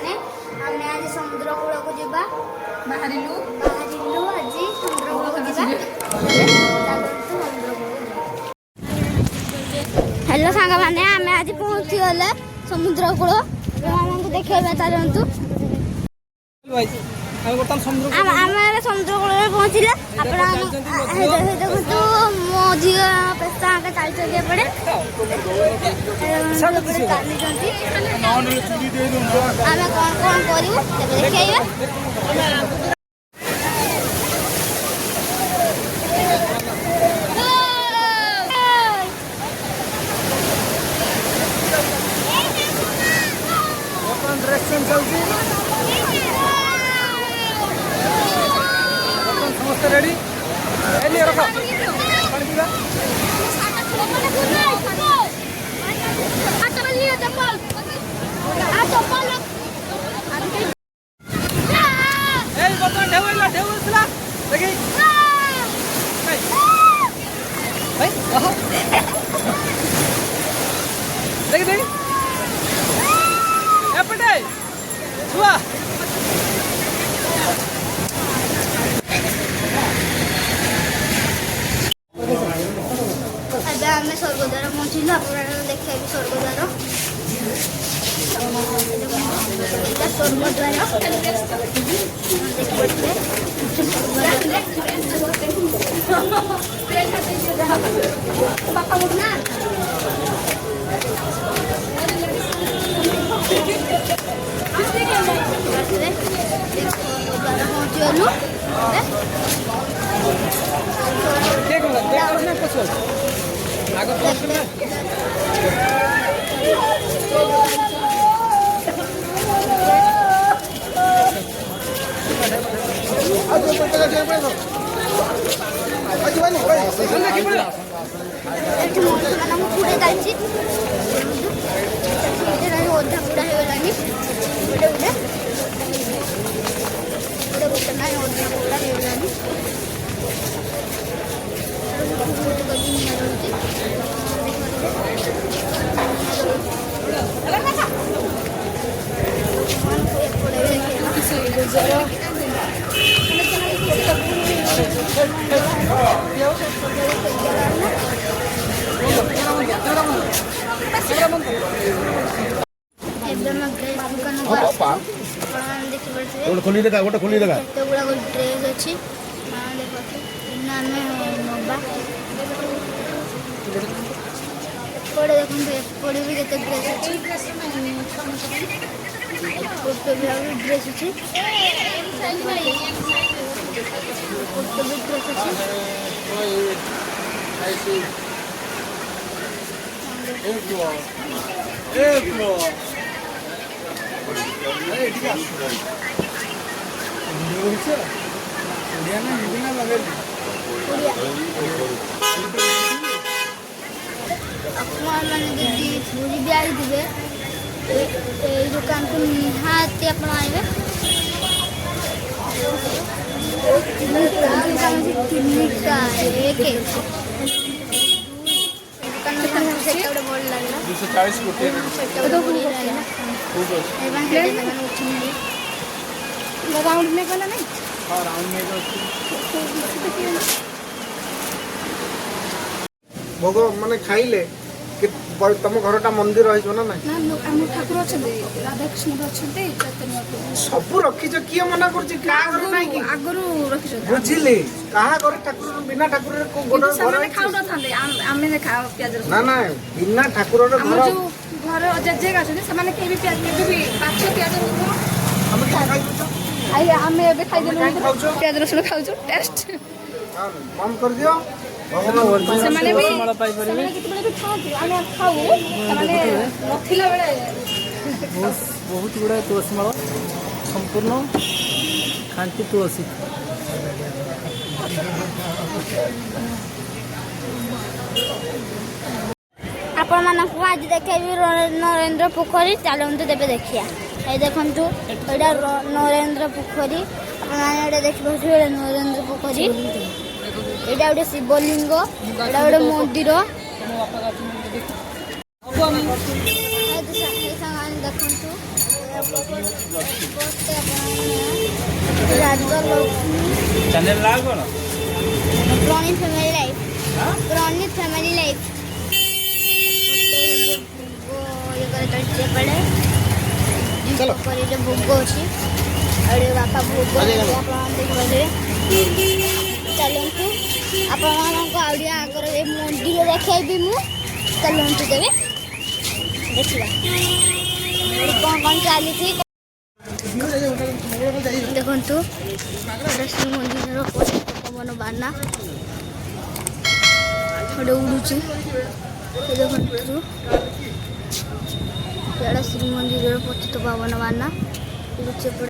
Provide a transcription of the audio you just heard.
मैंने आमे आज समुद्र कूल को जीवा बाहरिलु आज समुद्र कूल को जीवा हेलो सांग मैंने आमे आज पहुंची गले समुद्र कूल हमको देखेबे तारंतु आम समुद्र कूल पहुँचले देखो मो झी पेशा चलते पड़े आम कौन कौन करूँ देखिए रेडी रखो छुआ आम स्वर्गद्वार पहुँचलु आप देखिए स्वर्गद्वार पहुँचलु खोली देखा गोटे खोली देखा गुड़ा ड्रेस अच्छी पड़े देखते पड़े भी केते ड्रेस अच्छी ड्रेस अच्छी मैंने दीदी पूरी भी आई दिवे दुकान को निहाती आप आए भोग माने खाइले तुम घरटा मंदिर रही ना ना ठाकुर अच्छा राधाकृष्ण अच्छा सब रखीच किए मना कर आगरू रखी बुझिली कहा घर ठाकुर बिना ठाकुर ना ना बिना ठाकुर घर जेजे अच्छे भी प्याज प्याज रसुण खाऊ टेस्ट बंद कर दियो बहुत गुड़ा तुलसी माला संपूर्ण खांती तुलसी आपण मानक आज देखेबी नरेंद्र पोखरी चलतु तेज देखिया ये देखु यहाँ नरेंद्र पोखरी आप देखिए नरेंद्र पोखरी यहाँ गोटे शिवलिंग यहाँ गोटे मंदिर देखु ରାଜଲକ୍ଷ୍ମୀ ଚ୍ୟାନେଲ ନାଁ କ'ଣ? ପ୍ରଣୀତ ଫ୍ୟାମିଲି ଲାଇଫ୍ ପ୍ରଣୀତ ଫ୍ୟାମିଲି ଲାଇଫ୍ ପଡ଼େ ଭୋଗ ଅଛି ଆଉ ବାପା ଭୋଗ ଆପଣ ଦେଖିପାରିବେ। ଚାଲନ୍ତୁ ଆପଣମାନଙ୍କୁ ଆଉ ଟିକେ ଆଗରେ ଏ ମନ୍ଦିର ଦେଖାଇବି ମୁଁ। ଚାଲନ୍ତୁ ତେବେ ଦେଖିବା କ'ଣ କ'ଣ ଚାଲିଛି। ଦେଖନ୍ତୁ ଏଇଟା ଶ୍ରୀମନ୍ଦିରର ପବନ ବାନା ଗୋଟେ ଉଡ଼ୁଛି। ଦେଖନ୍ତୁ ଏଇଟା ଶ୍ରୀମନ୍ଦିରର ପତିତ ପାବନ ବାନା ଉଡ଼ୁଛି।